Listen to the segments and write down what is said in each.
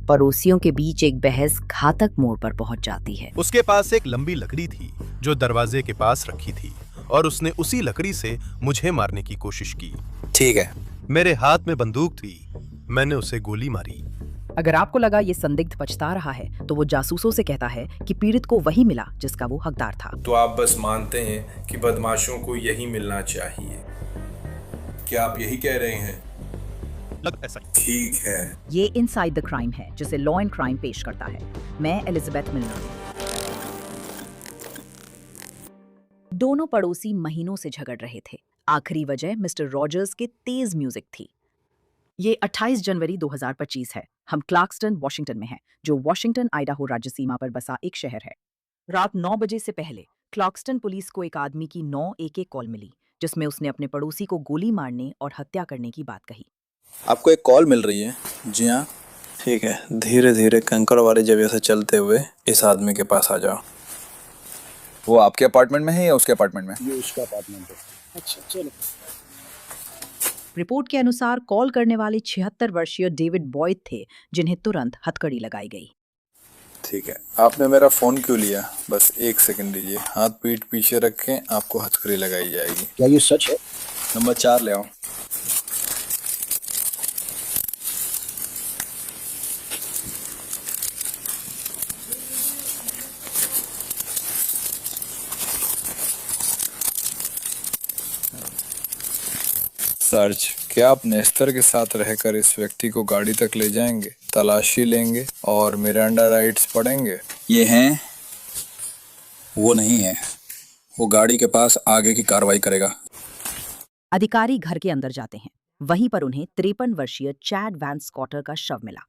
पड़ोसियों के बीच एक बहस घातक मोड़ पर पहुंच जाती है। उसके पास एक लंबी लकड़ी थी जो दरवाजे के पास रखी थी और उसने उसी लकड़ी से मुझे मारने की कोशिश की। ठीक है। मेरे हाथ में बंदूक थी। मैंने उसे गोली मारी। अगर आपको लगा ये संदिग्ध पछता रहा है तो वो जासूसों से कहता है कि पीड़ित को वही मिला जिसका वो हकदार था। तो आप बस मानते हैं कि बदमाशों को यही मिलना चाहिए। क्या आप यही कह रहे हैं? ऐसा ठीक है। ये इनसाइड द क्राइम है जिसे लॉ एंड क्राइम पेश करता है। मैं एलिजाबेथ मिलनर। दोनों पड़ोसी महीनों से झगड़ रहे थे। आखिरी वजह मिस्टर रॉजर्स के तेज म्यूजिक थी। ये 28 जनवरी 2025 है। हम क्लार्कस्टन वॉशिंगटन में हैं, जो वॉशिंगटन आइडाहो राज्य सीमा पर बसा एक शहर है। रात 9 बजे से पहले क्लार्कस्टन पुलिस को एक आदमी की 9 AK कॉल मिली जिसमें उसने अपने पड़ोसी को गोली मारने और हत्या करने की बात कही। आपको एक कॉल मिल रही है? जी हाँ। ठीक है, धीरे धीरे कंकड़ वाली जगह से चलते हुए इस आदमी के पास आ जाओ। वो आपके अपार्टमेंट में है या उसके अपार्टमेंट में? ये उसका अपार्टमेंट है। अच्छा चलो। रिपोर्ट के अनुसार कॉल करने वाले 76 वर्षीय डेविड बॉयड थे जिन्हें तुरंत हथकड़ी लगाई गई। ठीक है, आपने मेरा फ़ोन क्यों लिया? बस 1 सेकंड दीजिए। हाथ पीठ पीछे रखें, आपको हथकड़ी लगाई जाएगी। क्या ये सच है? नंबर 4 ले आओ। सर्च, क्या आप नेस्तर के साथ रहकर इस व्यक्ति को गाड़ी तक ले जाएंगे, तलाशी लेंगे और मिरांडा राइट्स पढ़ेंगे? ये हैं, वो नहीं है। वो गाड़ी के पास आगे की कार्रवाई करेगा। अधिकारी घर के अंदर जाते हैं। वहीं पर उन्हें 53 वर्षीय चैड वैन स्कॉटर का शव मिला।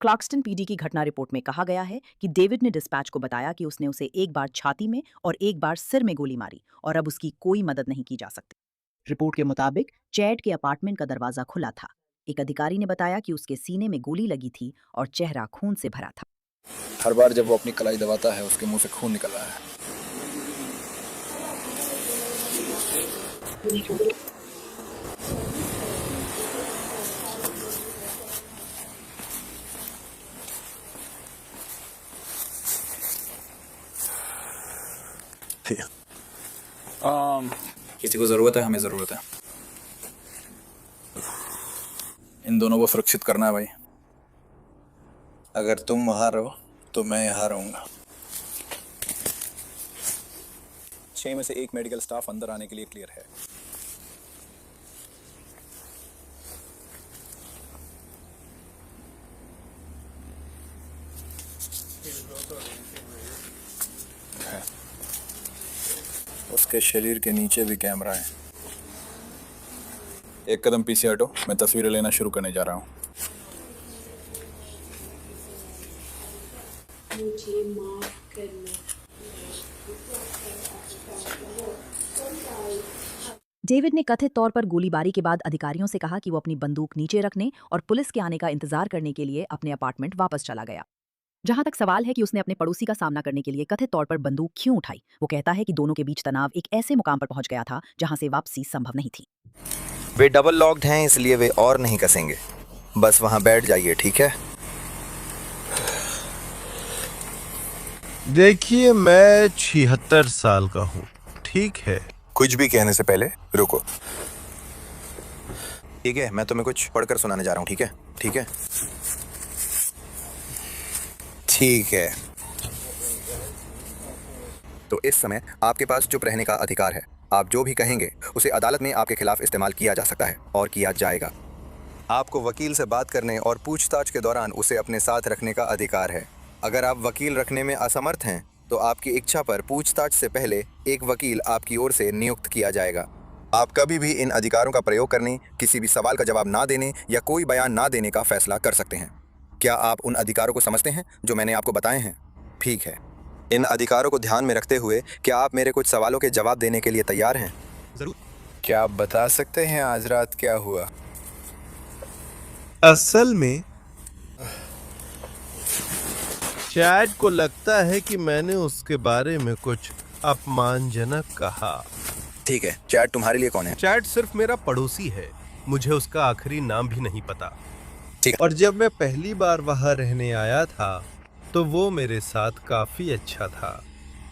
क्लार्कस्टन PD की घटना रिपोर्ट में कहा गया है कि डेविड ने डिस्पैच को बताया कि उसने उसे एक बार छाती में और एक बार सिर में गोली मारी और अब उसकी कोई मदद नहीं की जा सकती। रिपोर्ट के मुताबिक चैड के अपार्टमेंट का दरवाजा खुला था। एक अधिकारी ने बताया कि उसके सीने में गोली लगी थी और चेहरा खून से भरा था। हर बार जब वो अपनी कलाई दबाता है उसके मुंह से खून निकल रहा है। किसी को जरूरत है? हमें जरूरत है। इन दोनों को सुरक्षित करना है भाई। अगर तुम वहां रहो तो मैं यहाँ रहूंगा। 6 में से 1 मेडिकल स्टाफ अंदर आने के लिए क्लियर है। उसके शरीर के नीचे भी कैमरा है। एक कदम पीछे हटो, मैं तस्वीरें लेना शुरू करने जा रहा हूँ। मुझे माफ करना। डेविड ने कथित तौर पर गोलीबारी के बाद अधिकारियों से कहा कि वो अपनी बंदूक नीचे रखने और पुलिस के आने का इंतजार करने के लिए अपने अपार्टमेंट वापस चला गया। जहां तक सवाल है कि उसने अपने पड़ोसी का सामना करने के लिए कथित तौर पर बंदूक क्यों उठाई, वो कहता है कि दोनों के बीच तनाव एक ऐसे मुकाम पर पहुंच गया था जहां से वापसी संभव नहीं थी। वे डबल लॉक्ड हैं, इसलिए वे और नहीं कसेंगे। बस वहां बैठ जाइए, ठीक है? देखिए, मैं 76 साल का हूँ, ठीक है? कुछ भी कहने से पहले रुको। ठीक है, मैं तुम्हें कुछ पढ़कर सुनाने जा रहा हूँ, ठीक है? ठीक है, ठीक है। तो इस समय आपके पास चुप रहने का अधिकार है। आप जो भी कहेंगे उसे अदालत में आपके खिलाफ इस्तेमाल किया जा सकता है और किया जाएगा। आपको वकील से बात करने और पूछताछ के दौरान उसे अपने साथ रखने का अधिकार है। अगर आप वकील रखने में असमर्थ हैं तो आपकी इच्छा पर पूछताछ से पहले एक वकील आपकी ओर से नियुक्त किया जाएगा। आप कभी भी इन अधिकारों का प्रयोग करने, किसी भी सवाल का जवाब ना देने या कोई बयान ना देने का फैसला कर सकते हैं। क्या आप उन अधिकारों को समझते हैं जो मैंने आपको बताए हैं? ठीक है। इन अधिकारों को ध्यान में रखते हुए क्या आप मेरे कुछ सवालों के जवाब देने के लिए तैयार हैं? जरूर। क्या आप बता सकते हैं आज रात क्या हुआ? असल में चैड को लगता है कि मैंने उसके बारे में कुछ अपमानजनक कहा। ठीक है, चैड तुम्हारे लिए कौन है? चैड सिर्फ मेरा पड़ोसी है। मुझे उसका आखिरी नाम भी नहीं पता। ठीक है। और जब मैं पहली बार वहां रहने आया था तो वो मेरे साथ काफी अच्छा था।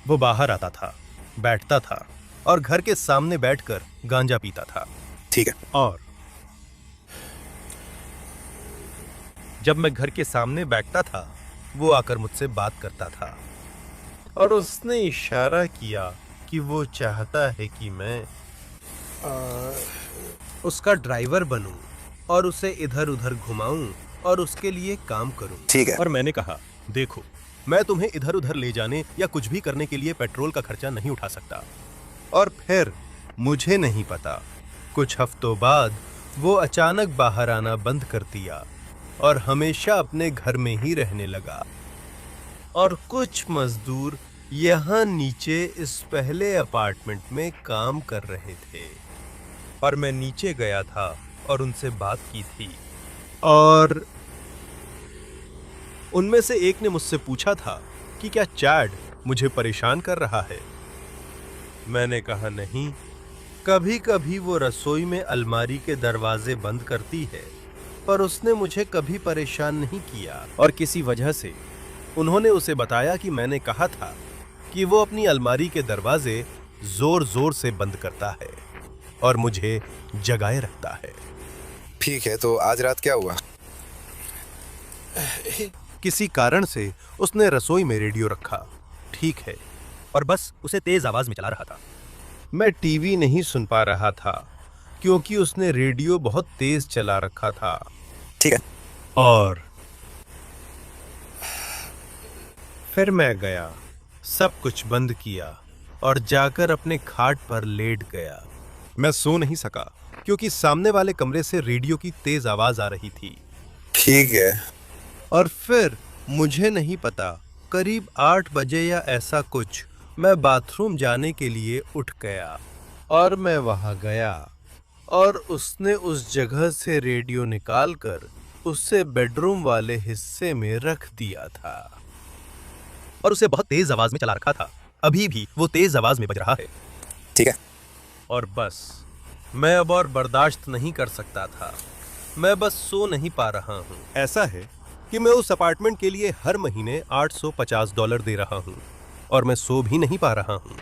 वो बाहर आता था, बैठता था और घर के सामने बैठकर गांजा पीता था। ठीक है। और जब मैं घर के सामने बैठता था वो आकर मुझसे बात करता था और उसने इशारा किया कि वो चाहता है कि मैं उसका ड्राइवर बनूं और उसे इधर उधर घुमाऊं और उसके लिए काम करूं। ठीक है। और मैंने कहा, देखो, मैं तुम्हें इधर उधर ले जाने या कुछ भी करने के लिए पेट्रोल का खर्चा नहीं उठा सकता। और फिर मुझे नहीं पता, कुछ हफ्तों बाद वो अचानक बाहर आना बंद कर दिया और हमेशा अपने घर में ही रहने लगा। और कुछ मजदूर यहाँ नीचे इस पहले अपार्टमेंट में काम कर रहे थे और मैं नीचे गया था और उनसे बात की थी और उनमें से एक ने मुझसे पूछा था कि क्या चैड मुझे परेशान कर रहा है। मैंने कहा नहीं, कभी कभी वो रसोई में अलमारी के दरवाजे बंद करती है, पर उसने मुझे कभी परेशान नहीं किया। और किसी वजह से उन्होंने उसे बताया कि मैंने कहा था कि वो अपनी अलमारी के दरवाजे जोर जोर से बंद करता है और मुझे जगाए रखता है। ठीक है, तो आज रात क्या हुआ? किसी कारण से उसने रसोई में रेडियो रखा, ठीक है, और बस उसे तेज आवाज में चला रहा था। मैं टीवी नहीं सुन पा रहा था क्योंकि उसने रेडियो बहुत तेज चला रखा था। ठीक है। और फिर मैं गया, सब कुछ बंद किया और जाकर अपने खाट पर लेट गया। मैं सो नहीं सका क्योंकि सामने वाले कमरे से रेडियो की तेज आवाज आ रही थी। ठीक है। और फिर मुझे नहीं पता, करीब 8 बजे या ऐसा कुछ, मैं बाथरूम जाने के लिए उठ गया और मैं वहां गया और उसने उस जगह से रेडियो निकालकर उसे बेडरूम वाले हिस्से में रख दिया था और उसे बहुत तेज आवाज में चला रखा था। अभी भी वो तेज आवाज में बज रहा है। ठीक है। और बस मैं अब और बर्दाश्त नहीं कर सकता था। मैं बस सो नहीं पा रहा हूँ। ऐसा है कि मैं उस अपार्टमेंट के लिए हर महीने $850 दे रहा हूँ और मैं सो भी नहीं पा रहा हूँ।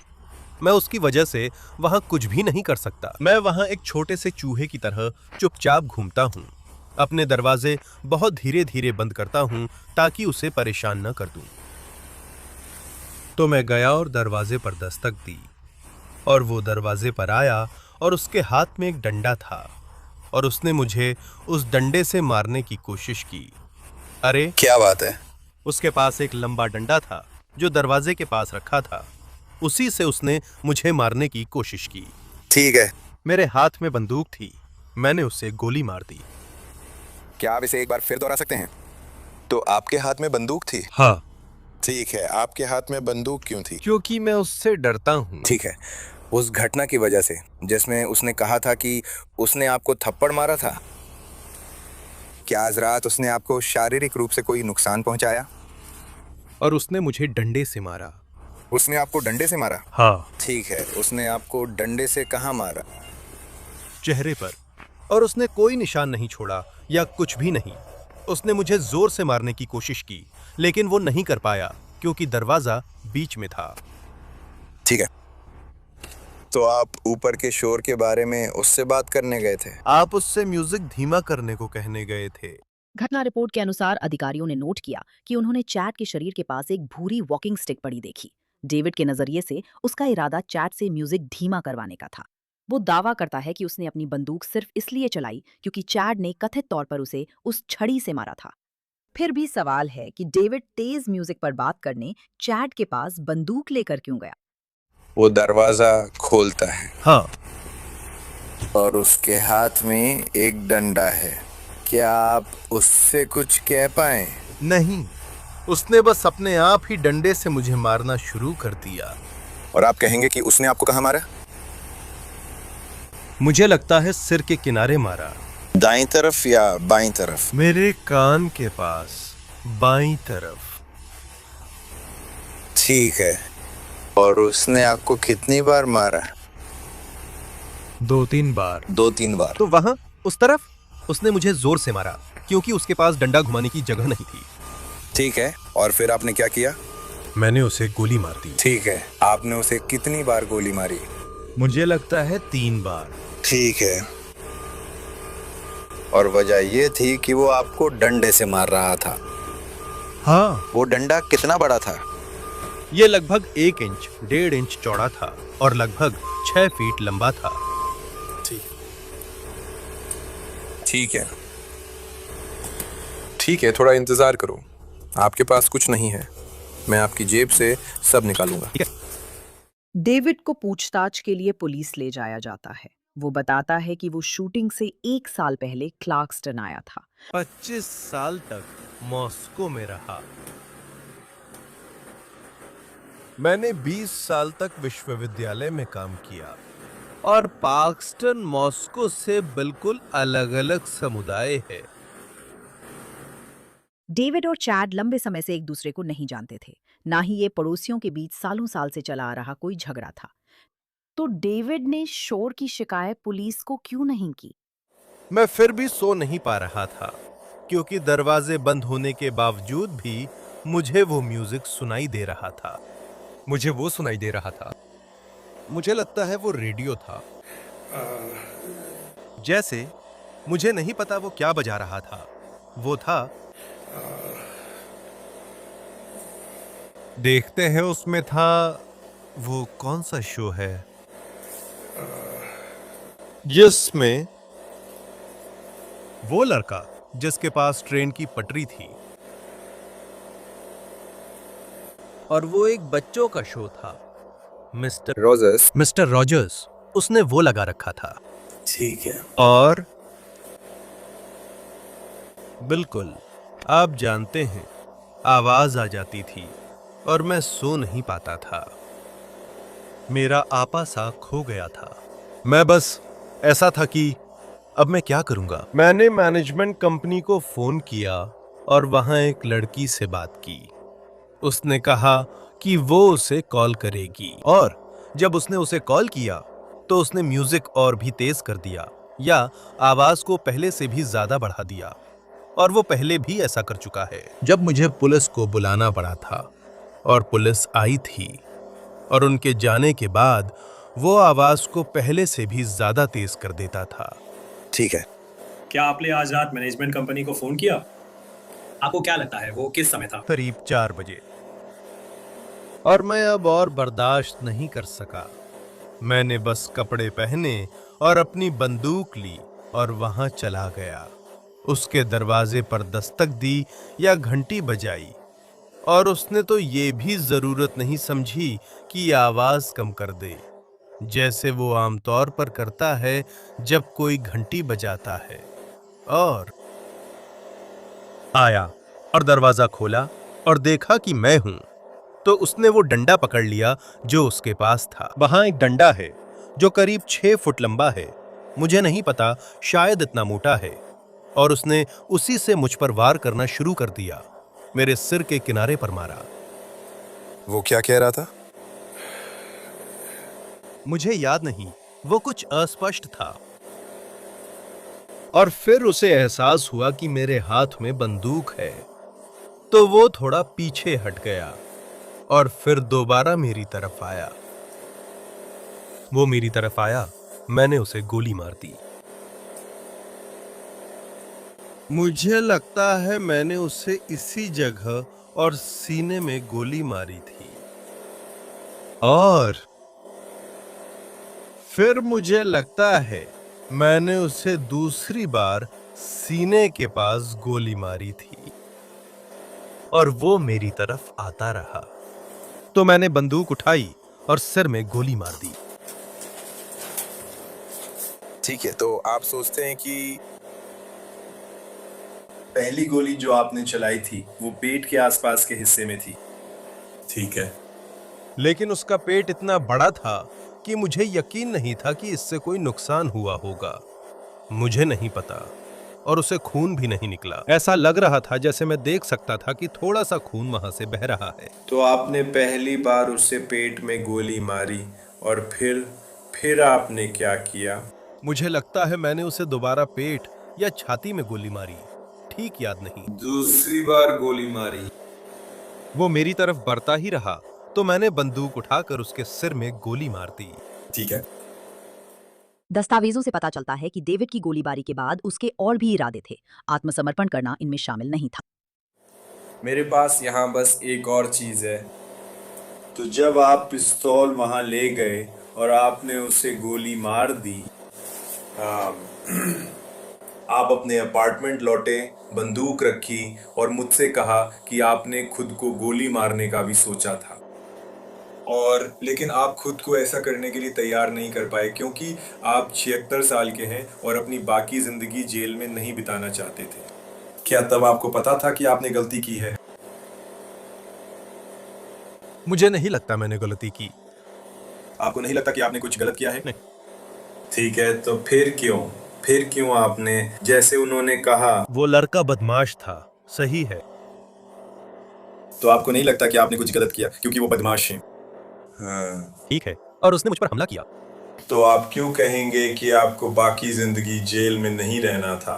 मैं उसकी वजह से वहाँ कुछ भी नहीं कर सकता। मैं वहाँ एक छोटे से चूहे की तरह चुपचाप घूमता हूँ, अपने दरवाजे बहुत धीरे धीरे बंद करता हूँ ताकि उसे परेशान न कर दूँ। तो मैं गया और दरवाजे पर दस्तक दी और वो दरवाजे पर आया और उसके हाथ में एक डंडा था और उसने मुझे उस डंडे से मारने की कोशिश की। अरे क्या बात है? उसके पास एक लंबा डंडा था जो दरवाजे के पास रखा था, उसी से उसने मुझे मारने की कोशिश की। ठीक है। मेरे हाथ में बंदूक थी, मैंने उसे गोली मार दी। क्या आप इसे एक बार फिर दोहरा सकते हैं? तो आपके हाथ में बंदूक थी? हाँ, ठीक है, आपके हाथ में बंदूक क्यों थी? क्योंकि मैं उससे डरता हूँ। ठीक है। उस घटना की वजह से जिसमें उसने कहा था कि उसने आपको थप्पड़ मारा था, क्या आज रात उसने आपको शारीरिक रूप से कोई नुकसान पहुंचाया? और उसने मुझे डंडे से मारा। उसने आपको डंडे से मारा? हाँ, ठीक है। उसने आपको डंडे से कहाँ मारा? चेहरे पर। और उसने कोई निशान नहीं छोड़ा या कुछ भी नहीं। उसने मुझे जोर से मारने की कोशिश की लेकिन वो नहीं कर पाया क्योंकि दरवाजा बीच में था। ठीक है। तो आप ऊपर के शोर के बारे में उससे बात करने गए थे? आप उससे म्यूजिक धीमा करने को कहने गए थे। घटना रिपोर्ट के अनुसार अधिकारियों ने नोट किया कि उन्होंने चैट के शरीर के पास एक भूरी वॉकिंग स्टिक पड़ी देखी। डेविड के नजरिए से उसका इरादा चैट से म्यूजिक धीमा करवाने का था। वो दावा करता है कि उसने अपनी बंदूक सिर्फ इसलिए चलाई क्योंकि चैट ने कथित तौर पर उसे उस छड़ी से मारा था। फिर भी सवाल है कि डेविड तेज म्यूजिक पर बात करने चैट के पास बंदूक लेकर क्यों गया? वो दरवाजा खोलता है हाँ, और उसके हाथ में एक डंडा है। क्या आप उससे कुछ कह पाए? नहीं, उसने बस अपने आप ही डंडे से मुझे मारना शुरू कर दिया। और आप कहेंगे कि उसने आपको कहाँ मारा? मुझे लगता है सिर के किनारे मारा। दाईं तरफ या बाईं तरफ? मेरे कान के पास, बाईं तरफ। ठीक है। और उसने आपको कितनी बार मारा? 2-3 बार। 2-3 बार। तो वहां उस तरफ उसने मुझे जोर से मारा क्योंकि उसके पास डंडा घुमाने की जगह नहीं थी। ठीक है, और फिर आपने क्या किया? मैंने उसे गोली मार दी। ठीक है, आपने उसे कितनी बार गोली मारी? मुझे लगता है 3 बार। ठीक है, और वजह ये थी कि वो आपको डंडे से मार रहा था। हाँ, वो डंडा कितना बड़ा था? ये लगभग 1 इंच 1.5 इंच चौड़ा था और लगभग 6 फीट लंबा था। ठीक है, ठीक है, थोड़ा इंतजार करो। आपके पास कुछ नहीं है, मैं आपकी जेब से सब निकालूंगा। डेविड को पूछताछ के लिए पुलिस ले जाया जाता है। वो बताता है कि वो शूटिंग से 1 साल पहले क्लार्कस्टन आया था। 25 साल तक मॉस्को में रहा। मैंने 20 साल तक विश्वविद्यालय में काम किया और पार्क्सटन मॉस्को से बिल्कुल अलग-अलग समुदाय है। डेविड और चैड लंबे समय से एक दूसरे को नहीं जानते थे, ना ही ये पड़ोसियों के बीच सालों साल से चला आ रहा कोई झगड़ा था। तो डेविड ने शोर की शिकायत पुलिस को क्यों नहीं की? मैं फिर भी सो नहीं पा रहा था, क्योंकि दरवाजे बंद होने के बावजूद भी मुझे वो म्यूजिक सुनाई दे रहा था। मुझे वो सुनाई दे रहा था। मुझे लगता है वो रेडियो था। जैसे मुझे नहीं पता वो क्या बजा रहा था। वो था, देखते हैं उसमें था, वो कौन सा शो है जिसमें वो लड़का जिसके पास ट्रेन की पटरी थी, और वो एक बच्चों का शो था, मिस्टर रॉजर्स। उसने वो लगा रखा था। ठीक है, और बिल्कुल, आप जानते हैं, आवाज आ जाती थी और मैं सो नहीं पाता था। मेरा आपा सा खो गया था। मैं बस ऐसा था कि अब मैं क्या करूंगा। मैंने मैनेजमेंट कंपनी को फोन किया और वहां एक लड़की से बात की। उसने कहा कि वो उसे कॉल करेगी, और जब उसने उसे कॉल किया तो उसने म्यूजिक और भी तेज कर दिया, या आवाज को पहले से भी ज्यादा बढ़ा दिया, और वो पहले भी ऐसा कर चुका है। जब मुझे पुलिस को बुलाना पड़ा था और पुलिस आई थी, और उनके जाने के बाद वो आवाज को पहले से भी ज्यादा तेज कर देता था। ठीक है, क्या आपने आज रात मैनेजमेंट कंपनी को फोन किया? आपको क्या लगता है वो किस समय था? करीब 4 बजे। और मैं अब और बर्दाश्त नहीं कर सका। मैंने बस कपड़े पहने और अपनी बंदूक ली और वहां चला गया। उसके दरवाजे पर दस्तक दी या घंटी बजाई, और उसने तो ये भी जरूरत नहीं समझी कि आवाज कम कर दे, जैसे वो आमतौर पर करता है जब कोई घंटी बजाता है। और आया और दरवाजा खोला और देखा कि मैं हूं, तो उसने वो डंडा पकड़ लिया जो उसके पास था। वहां एक डंडा है जो करीब 6 फुट लंबा है। मुझे नहीं पता, शायद इतना मोटा है। और उसने उसी से मुझ पर वार करना शुरू कर दिया। मेरे सिर के किनारे पर मारा। वो क्या कह रहा था? मुझे याद नहीं, वो कुछ अस्पष्ट था। और फिर उसे एहसास हुआ कि मेरे हाथ में बंदूक है, तो वो थोड़ा पीछे हट गया और फिर दोबारा मेरी तरफ आया। वो मेरी तरफ आया, मैंने उसे गोली मार दी। मुझे लगता है मैंने उसे इसी जगह और सीने में गोली मारी थी। और फिर मुझे लगता है मैंने उसे दूसरी बार सीने के पास गोली मारी थी, और वो मेरी तरफ आता रहा। तो मैंने बंदूक उठाई और सिर में गोली मार दी। ठीक है, तो आप सोचते हैं कि पहली गोली जो आपने चलाई थी वो पेट के आसपास के हिस्से में थी? ठीक है, लेकिन उसका पेट इतना बड़ा था कि मुझे यकीन नहीं था कि इससे कोई नुकसान हुआ होगा। मुझे नहीं पता, और उसे खून भी नहीं निकला। ऐसा लग रहा था जैसे मैं देख सकता था कि थोड़ा सा खून वहां से बह रहा है। तो आपने पहली बार उससे पेट में गोली मारी और फिर आपने क्या किया? मुझे लगता है मैंने उसे दोबारा पेट या छाती में गोली मारी, ठीक याद नहीं। दूसरी बार गोली मारी। वो मेरी तरफ बढ़ता ही रहा तो मैंने बंदूक उठाकर उसके सिर में गोली मार दी। ठीक है। दस्तावेजों से पता चलता है कि डेविड की गोलीबारी के बाद उसके और भी इरादे थे। आत्मसमर्पण करना इनमें शामिल नहीं था। मेरे पास यहाँ बस एक और चीज है। तो जब आप पिस्तौल वहां ले गए और आपने उसे गोली मार दी, आप अपने अपार्टमेंट लौटे, बंदूक रखी और मुझसे कहा कि आपने खुद को गोली मारने का भी सोचा था। और लेकिन आप खुद को ऐसा करने के लिए तैयार नहीं कर पाए क्योंकि आप 76 साल के हैं और अपनी बाकी जिंदगी जेल में नहीं बिताना चाहते थे। क्या तब आपको पता था कि आपने गलती की है? मुझे नहीं लगता मैंने गलती की। आपको नहीं लगता कि आपने कुछ गलत किया है? नहीं। ठीक है, तो फिर क्यों आपने, जैसे उन्होंने कहा, वो लड़का बदमाश था। सही है। तो आपको नहीं लगता कि आपने कुछ गलत किया क्योंकि वो बदमाश हैं? हाँ। ठीक है, और उसने मुझ पर हमला किया। तो आप क्यों कहेंगे कि आपको बाकी जिंदगी जेल में नहीं रहना था?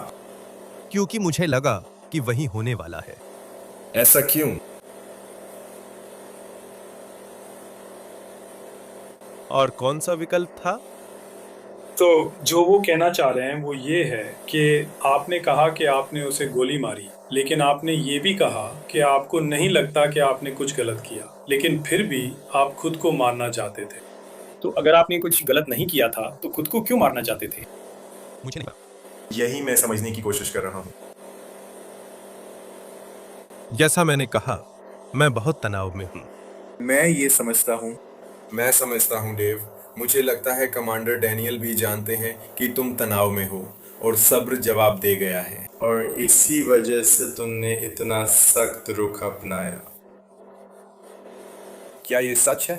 क्योंकि मुझे लगा कि वही होने वाला है। ऐसा क्यों? और कौन सा विकल्प था? तो जो वो कहना चाह रहे हैं वो ये है कि आपने कहा कि आपने उसे गोली मारी, लेकिन आपने ये भी कहा कि आपको नहीं लगता कि आपने कुछ गलत किया, लेकिन फिर भी आप खुद को मारना चाहते थे। तो अगर आपने कुछ गलत नहीं किया था तो खुद को क्यों मारना चाहते थे? मुझे नहीं पता। यही मैं समझने की कोशिश कर रहा हूँ। जैसा मैंने कहा, मैं बहुत तनाव में हूँ। मैं समझता हूँ डेव। मुझे लगता है कमांडर डैनियल भी जानते हैं कि तुम तनाव में हो और सब्र जवाब दे गया है और इसी वजह से तुमने इतना सख्त रुख अपनाया। क्या ये सच है?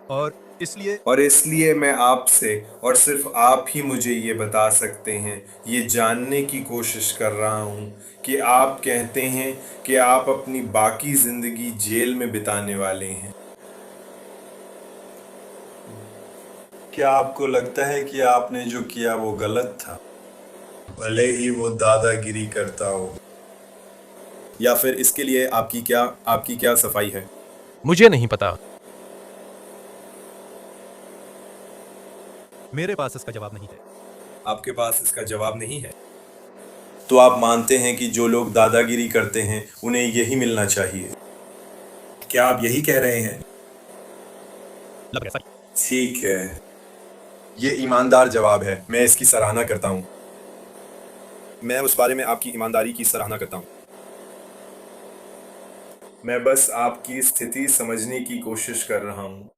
और इसलिए मैं आपसे, और सिर्फ आप ही मुझे ये बता सकते हैं, ये जानने की कोशिश कर रहा हूँ कि आप कहते हैं कि आप अपनी बाकी जिंदगी जेल में बिताने वाले हैं। क्या आपको लगता है कि आपने जो किया वो गलत था, भले ही वो दादागिरी करता हो? या फिर इसके लिए आपकी क्या सफाई है? मुझे नहीं पता। मेरे पास इसका जवाब नहीं है। आपके पास इसका जवाब नहीं है? तो आप मानते हैं कि जो लोग दादागिरी करते हैं उन्हें यही मिलना चाहिए? क्या आप यही कह रहे हैं? लग ऐसा ही। ठीक है, ये ईमानदार जवाब है। मैं इसकी सराहना करता हूँ। मैं उस बारे में आपकी ईमानदारी की सराहना करता हूँ। मैं बस आपकी स्थिति समझने की कोशिश कर रहा हूँ।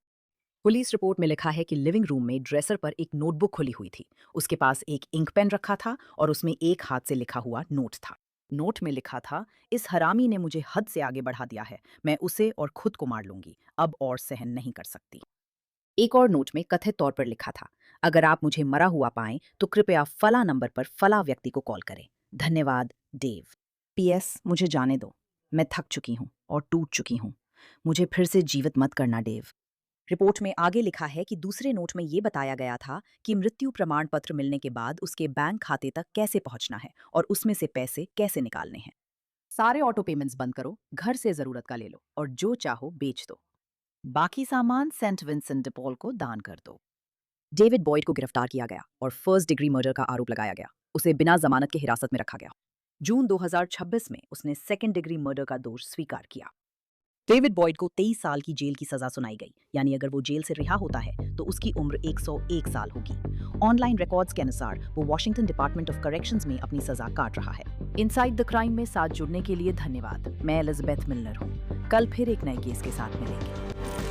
पुलिस रिपोर्ट में लिखा है कि लिविंग रूम में ड्रेसर पर एक नोटबुक खुली हुई थी। उसके पास एक इंक पेन रखा था और उसमें एक हाथ से लिखा हुआ नोट था। नोट में लिखा था, इस हरामी ने मुझे हद से आगे बढ़ा दिया है, मैं उसे और खुद को मार लूंगी, अब और सहन नहीं कर सकती। एक और नोट में कथित तौर पर लिखा था, अगर आप मुझे मरा हुआ पाएं तो कृपया फला नंबर पर फला व्यक्ति को कॉल करें। धन्यवाद, डेव। PS, मुझे जाने दो, मैं थक चुकी हूँ और टूट चुकी हूँ। मुझे फिर से जीवित मत करना, डेव। रिपोर्ट में आगे लिखा है कि दूसरे नोट में ये बताया गया था कि मृत्यु प्रमाण पत्र मिलने के बाद उसके बैंक खाते तक कैसे पहुंचना है और उसमें से पैसे कैसे निकालने हैं। सारे ऑटो पेमेंट्स बंद करो, घर से जरूरत का ले लो और जो चाहो बेच दो। बाकी सामान सेंट विंसेंट डे पॉल को दान कर दो। डेविड बॉयड को गिरफ्तार किया गया और फर्स्ट डिग्री मर्डर का आरोप लगाया गया। उसे बिना जमानत के हिरासत में रखा गया। जून 2026 में उसने सेकेंड डिग्री मर्डर का दोष स्वीकार किया। डेविड बॉयड को 23 साल की जेल की सजा सुनाई गई, यानी अगर वो जेल से रिहा होता है तो उसकी उम्र 101 साल होगी। ऑनलाइन रिकॉर्ड्स के अनुसार वो वॉशिंगटन डिपार्टमेंट ऑफ करेक्शंस में अपनी सजा काट रहा है। इनसाइड द क्राइम में साथ जुड़ने के लिए धन्यवाद। मैं एलिजाबेथ मिलनर हूँ। कल फिर एक नए केस के साथ मिलेंगे।